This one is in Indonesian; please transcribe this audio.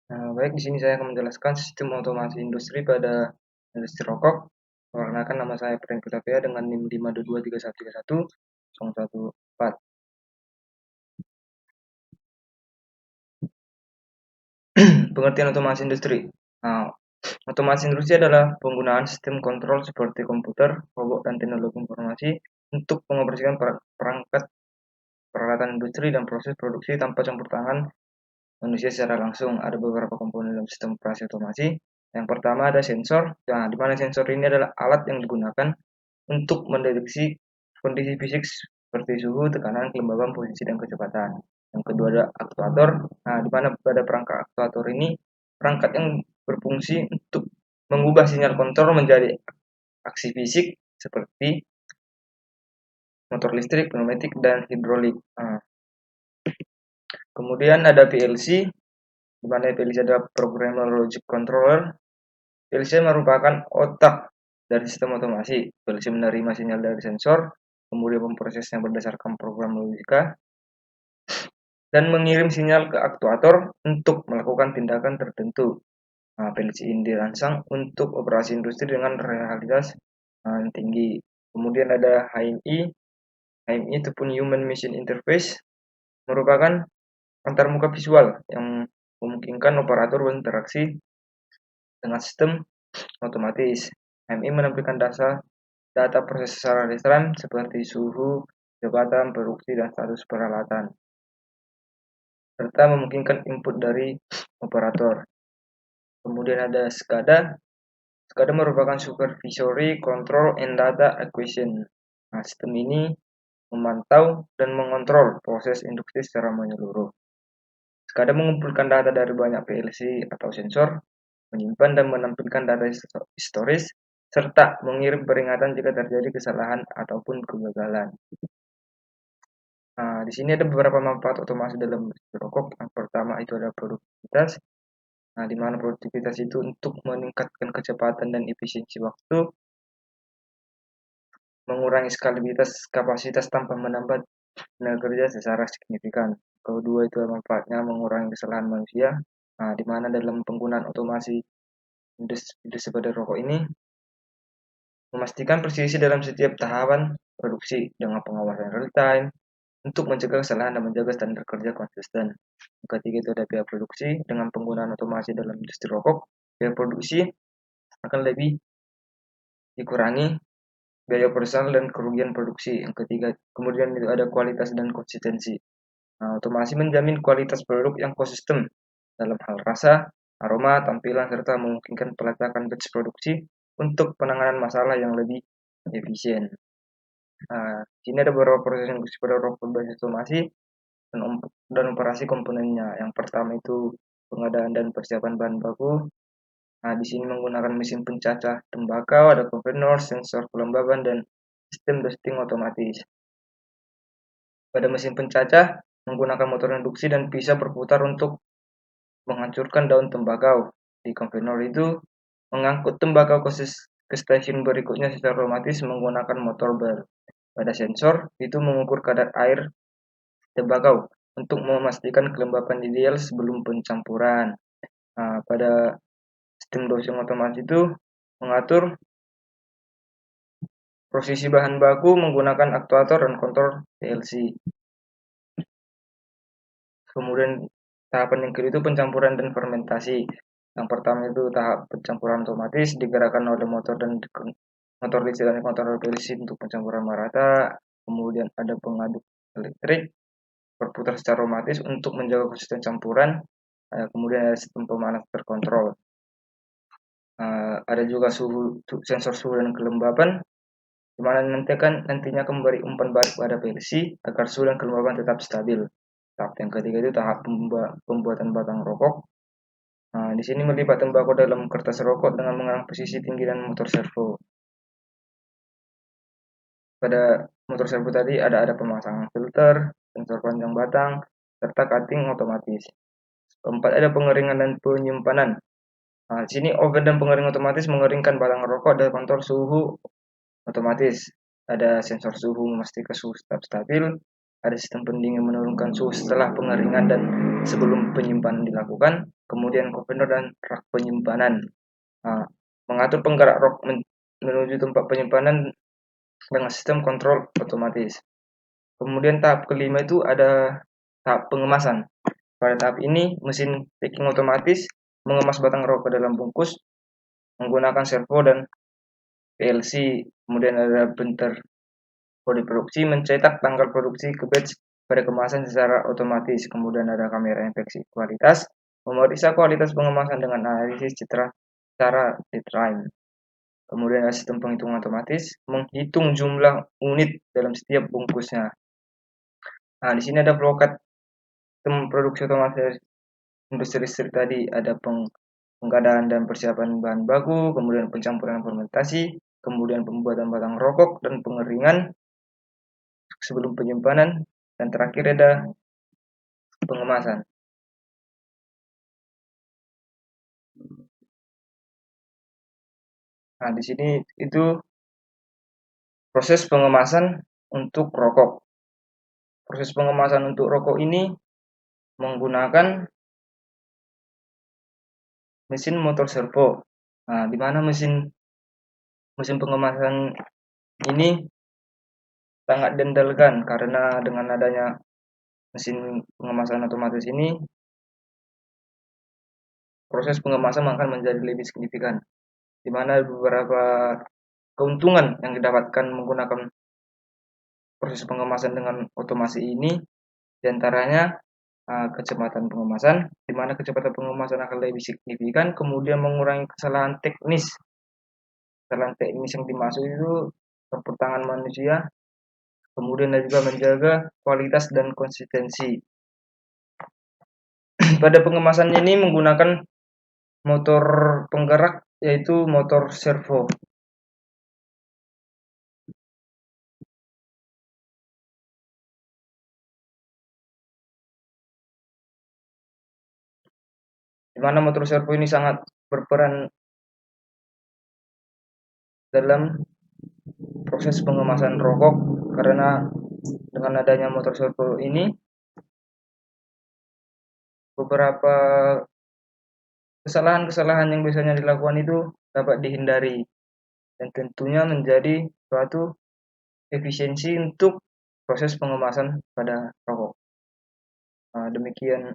Baik, di sini saya akan menjelaskan sistem otomasi industri pada industri rokok. Perkenalkan, nama saya Prank Kutapea dengan NIM 5223131 014. Pengertian otomasi industri. Nah, Otomasi industri adalah penggunaan sistem kontrol seperti komputer, robot, dan teknologi informasi untuk mengoperasikan perangkat peralatan industri dan proses produksi tanpa campur tangan manusia secara langsung. Ada beberapa komponen dalam sistem operasi otomasi. Yang pertama ada sensor. Nah, di mana sensor ini adalah alat yang digunakan untuk mendeteksi kondisi fisik seperti suhu, tekanan, kelembaban, posisi, dan kecepatan. Yang kedua ada aktuator. Nah, di mana pada perangkat aktuator ini perangkat yang berfungsi untuk mengubah sinyal kontrol menjadi aksi fisik seperti motor listrik, pneumatik, dan hidrolik. Kemudian ada PLC, di mana PLC adalah Programmable Logic Controller. PLC merupakan otak dari sistem otomasi. PLC menerima sinyal dari sensor, kemudian memprosesnya berdasarkan program logika, dan mengirim sinyal ke aktuator untuk melakukan tindakan tertentu. PLC ini dirancang untuk operasi industri dengan realitas yang tinggi. Kemudian ada HMI. HMI ataupun Human Machine Interface merupakan antarmuka visual yang memungkinkan operator berinteraksi dengan sistem otomatis. HMI menampilkan data proses secara real-time seperti suhu, kecepatan, produksi, dan status peralatan, serta memungkinkan input dari operator. Kemudian ada SCADA. SCADA merupakan Supervisory Control and Data Acquisition. Sistem ini memantau dan mengontrol proses industri secara menyeluruh. SCADA mengumpulkan data dari banyak PLC atau sensor, menyimpan dan menampilkan data historis, serta mengirim peringatan jika terjadi kesalahan ataupun kegagalan. Di sini ada beberapa manfaat otomasi dalam industri rokok. Yang pertama itu adalah produktivitas. Di mana produktivitas itu untuk meningkatkan kecepatan dan efisiensi waktu, mengurangi skalibilitas kapasitas tanpa menambah tenaga kerja secara signifikan. Kedua itu manfaatnya mengurangi kesalahan manusia. Di mana dalam penggunaan otomasi industri pada rokok ini memastikan presisi dalam setiap tahapan produksi dengan pengawasan real time untuk mencegah kesalahan dan menjaga standar kerja konsisten. Yang ketiga itu ada biaya produksi. Dengan penggunaan otomasi dalam industri rokok, biaya produksi akan lebih dikurangi, biaya operasional dan kerugian produksi. Yang ketiga, kemudian itu ada kualitas dan konsistensi. Otomasi menjamin kualitas produk yang konsisten dalam hal rasa, aroma, tampilan, serta memungkinkan pelacakan batch produksi untuk penanganan masalah yang lebih efisien. Sini ada beberapa proses industri pada rokok berbasis otomasi dan operasi komponennya. Yang pertama itu pengadaan dan persiapan bahan baku. Di sini menggunakan mesin pencacah tembakau, ada conveyor, sensor kelembaban, dan sistem dusting otomatis. Pada mesin pencacah menggunakan motor induksi dan bisa berputar untuk menghancurkan daun tembakau. Di conveyor itu mengangkut tembakau ke stasiun berikutnya secara otomatis menggunakan motor bar. Pada sensor itu mengukur kadar air tembakau untuk memastikan kelembapan ideal sebelum pencampuran. Pada sistem dosing otomatis itu mengatur posisi bahan baku menggunakan aktuator dan kontrol PLC. Kemudian tahapan yang kedua itu pencampuran dan fermentasi. Yang pertama itu tahap pencampuran otomatis digerakkan oleh motor listrik dan kontrol PLC untuk pencampuran merata. Kemudian ada pengaduk elektrik berputar secara otomatis untuk menjaga konsisten campuran. Kemudian ada sistem pemanas terkontrol. Ada juga sensor suhu dan kelembapan, di mana nantinya akan memberi umpan balik pada PLC agar suhu dan kelembapan tetap stabil. Tahap yang ketiga itu tahap pembuatan batang rokok. Di sini melipat tembakau dalam kertas rokok dengan mengarang posisi tinggi dan motor servo. Pada motor servo tadi ada pemasangan filter, sensor panjang batang, serta cutting otomatis. Keempat ada pengeringan dan penyimpanan. Di sini oven dan pengering otomatis mengeringkan batang rokok dan kontrol suhu otomatis. Ada sensor suhu memastikan suhu tetap stabil. Ada sistem pendingin menurunkan suhu setelah pengeringan dan sebelum penyimpanan dilakukan, kemudian container dan rak penyimpanan. Mengatur penggerak rok menuju tempat penyimpanan dengan sistem kontrol otomatis. Kemudian tahap kelima itu ada tahap pengemasan. Pada tahap ini, mesin packing otomatis mengemas batang rok ke dalam bungkus menggunakan servo dan PLC. Kemudian ada printer kode produksi mencetak tanggal produksi ke batch pada kemasan secara otomatis. Kemudian ada kamera inspeksi kualitas memeriksa kualitas pengemasan dengan analisis citra secara real time. Kemudian ada sistem penghitungan otomatis menghitung jumlah unit dalam setiap bungkusnya. Nah, di sini ada flowchart sistem produksi otomatis industri listrik tadi, ada pengadaan dan persiapan bahan baku, kemudian pencampuran fermentasi, kemudian pembuatan batang rokok dan pengeringan sebelum penyimpanan, dan terakhir ada pengemasan. Nah, di sini itu proses pengemasan untuk rokok. Proses pengemasan untuk rokok ini menggunakan mesin motor servo. Nah, di mana mesin pengemasan ini sangat diandalkan karena dengan adanya mesin pengemasan otomatis ini, proses pengemasan akan menjadi lebih signifikan, di mana beberapa keuntungan yang didapatkan menggunakan proses pengemasan dengan otomasi ini, diantaranya kecepatan pengemasan, di mana kecepatan pengemasan akan lebih signifikan, kemudian mengurangi kesalahan teknis. Kesalahan teknis yang dimaksud itu campur tangan manusia, kemudian juga menjaga kualitas dan konsistensi. Pada pengemasan ini menggunakan motor penggerak yaitu motor servo. Di mana motor servo ini sangat berperan dalam proses pengemasan rokok, karena dengan adanya motor servo ini beberapa kesalahan-kesalahan yang biasanya dilakukan itu dapat dihindari dan tentunya menjadi suatu efisiensi untuk proses pengemasan pada rokok. Demikian